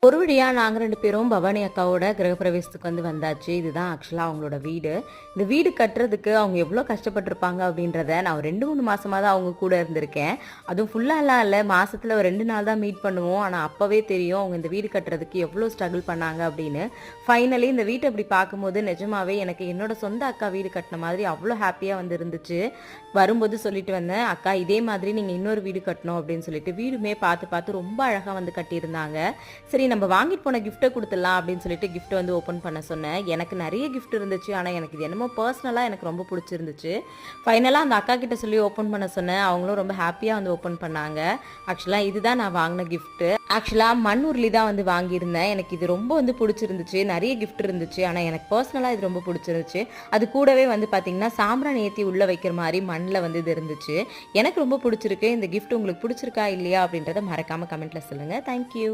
ஒரு வழியா நாங்க 2 பேரும் பவானி அக்காவோட கிரகப்பிரவேசத்துக்கு வந்தாச்சு. இதுதான் ஆக்சுவலா அவங்களோட வீடு. இந்த வீடு கட்டுறதுக்கு அவங்க எவ்வளோ கஷ்டப்பட்டுருப்பாங்க அப்படின்றத நான் ஒரு 2, 3 மாசமா தான் அவங்க கூட இருந்திருக்கேன். அதுவும் ஃபுல்லாலாம் இல்ல. மாசத்துல ஒரு 2 நாள் தான் மீட் பண்ணுவோம். ஆனா அப்பவே தெரியும் அவங்க இந்த வீடு கட்டுறதுக்கு எவ்வளோ ஸ்ட்ரகிள் பண்ணாங்க அப்படின்னு. ஃபைனலி இந்த வீட்டை அப்படி பார்க்கும்போது நிஜமாவே எனக்கு என்னோட சொந்த அக்கா வீடு கட்டின மாதிரி அவ்வளோ ஹாப்பியா இருந்துச்சு. வரும்போது சொல்லிட்டு வந்தேன், அக்கா இதே மாதிரி நீங்க இன்னொரு வீடு கட்டணும் அப்படின்னு சொல்லிட்டு. வீடுமே பார்த்து பார்த்து ரொம்ப அழகா கட்டியிருந்தாங்க. சரி நம்ம வாங்கிட்டு போன கிஃப்ட்டை கொடுத்துடலாம் அப்படின்னு சொல்லிட்டு கிஃப்ட் ஓப்பன் பண்ண சொன்னேன். எனக்கு நிறைய கிஃப்ட் இருந்துச்சு. ஆனால் எனக்கு இது என்னமோ பர்சனலாக எனக்கு ரொம்ப பிடிச்சிருந்துச்சு. ஃபைனலாக அந்த அக்கா கிட்ட சொல்லி ஓப்பன் பண்ண சொன்னேன். அவங்களும் ரொம்ப ஹாப்பியாக ஓப்பன் பண்ணாங்க. ஆக்சுவலாக இதுதான் நான் வாங்கின கிஃப்ட்டு. ஆக்சுவலாக மண் உருளி தான் வாங்கியிருந்தேன். எனக்கு இது ரொம்ப பிடிச்சிருந்துச்சு. நிறைய கிஃப்ட் இருந்துச்சு. ஆனால் எனக்கு பர்சனலாக இது ரொம்ப பிடிச்சிருந்துச்சு. அது கூடவே பார்த்தீங்கன்னா சாம்பிராணி ஏற்றி உள்ளே வைக்கிற மாதிரி மண்ணில் இது இருந்துச்சு. எனக்கு ரொம்ப பிடிச்சிருக்கு. இந்த கிஃப்ட் உங்களுக்கு பிடிச்சிருக்கா இல்லையா அப்படின்றத மறக்காமல் கமெண்ட்டில் சொல்லுங்கள். தேங்க்யூ.